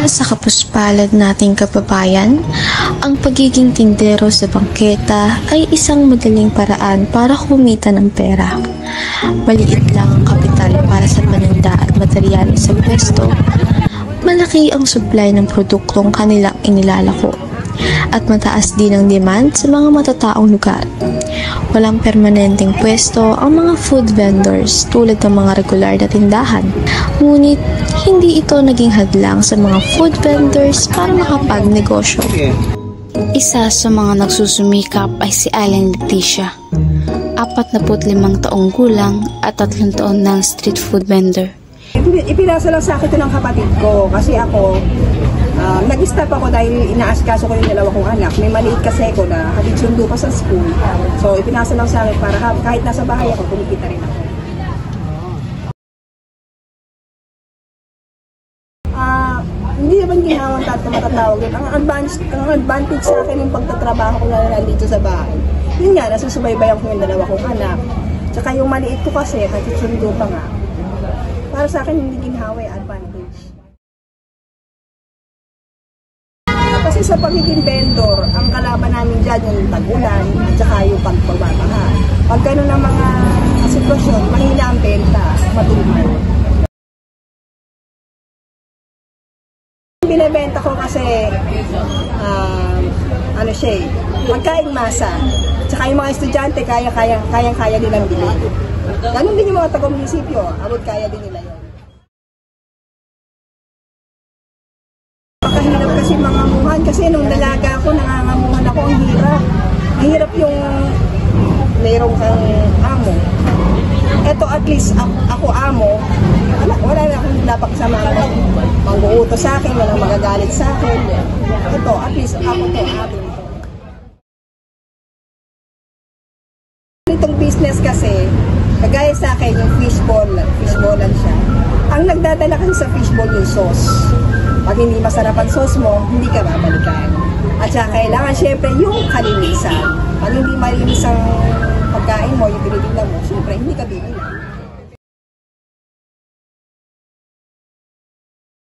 Para sa kapuspalad nating kababayan, ang pagiging tindero sa bangketa ay isang madaling paraan para kumita ng pera. Maliit lang ang kapital para sa paninda at materyales sa pwesto, malaki ang supply ng produktong kanilang inilalako, at mataas din ang demand sa mga matataong lugar. Walang permanenteng pwesto ang mga food vendors tulad ng mga regular na tindahan. Ngunit, hindi ito naging hadlang sa mga food vendors para makapagnegosyo. Isa sa mga nagsusumikap ay si Aling Leticia, 45 taong gulang at 3 taon ng street food vendor. Ipinasa lang sa akin ito ng kapatid ko kasi ako, nag-stop ako dahil inaasikaso ko yung 2 kong anak. May maliit kasi ako na hatid sundo pa sa school. So ipinasa lang sa akin para kahit nasa bahay ako, kumikita rin ako. Hindi naman ginawang matatawag yun. Ang advantage sa akin yung pagtatrabaho ko na nandito sa bahay. Yun nga, nasusubaybayan ko yung 2 kong anak. Tsaka yung maliit ko kasi, hatid sundo pa nga. Para sa akin, hindi ginhawa yung advantage. Kasi sa pagiging vendor, ang kalaban namin dyan yung tag-ulan at saka yung pagbabaha. Pag gano'n ang mga sitwasyon, mahina ang benta, matulungan. Binibenta ko kasi, pagkain masa. At saka yung mga estudyante, kayang-kaya nilang bilhin. Ganun din yung mga taga-munisipyo, abot kaya din nila yun. Pakahirap kasi mangamuhan, kasi nung dalaga ako, nangangamuhan ako, ang hirap. Ang hirap yung mayroong kang amo. Eto at least ako amo, wala na akong napakasama ng mangguuto sa akin, walang magagalit sa akin. Eto, at least ako to, amo. Itong business kasi, kagaya sa akin, yung fishballan siya. Ang nagdadala kasi sa fishball yung sauce. Pag hindi masarap ang sauce mo, hindi ka babalikan. At saka kailangan syempre yung kalinisan. Pag hindi malinis ang pagkain mo, yung binibigla mo, syempre hindi ka bibili.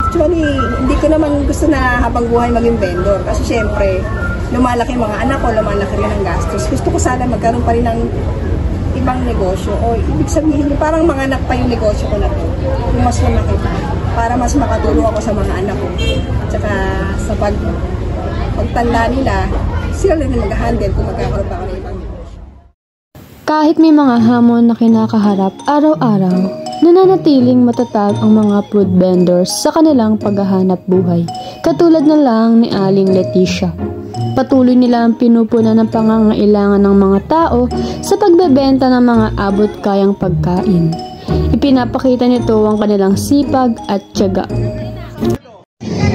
Actually, hindi ko naman gusto na habang buhay maging vendor. Kasi syempre, lumalaki mga anak ko, lumalaki rin ang gastos. Gusto ko sana magkaroon pa rin ng ibang negosyo. O ibig sabihin, parang mga anak pa yung negosyo ko na to. Yung mas malaki pa. Para mas makatulong ako sa mga anak ko. At saka sa pagtanda nila, sila rin mag-handle kung magkakaroon pa ako ng ibang negosyo. Kahit may mga hamon na kinakaharap araw-araw, nananatiling matatag ang mga food vendors sa kanilang paghahanap buhay. Katulad na lang ni Aling Leticia. Patuloy nilang pinupunan ng pangangailangan ng mga tao sa pagbebenta ng mga abot kayang pagkain. Ipinapakita nito ang kanilang sipag at tiyaga.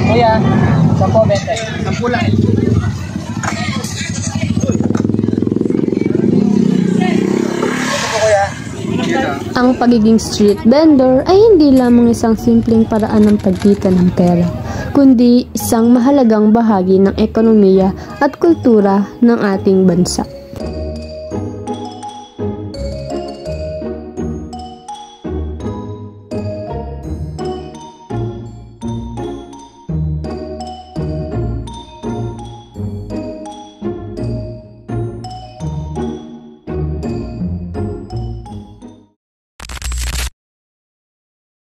Kuya, 10-20. 10 lang. Ang pagiging street vendor ay hindi lamang isang simpleng paraan ng pagkita ng pera, kundi isang mahalagang bahagi ng ekonomiya at kultura ng ating bansa.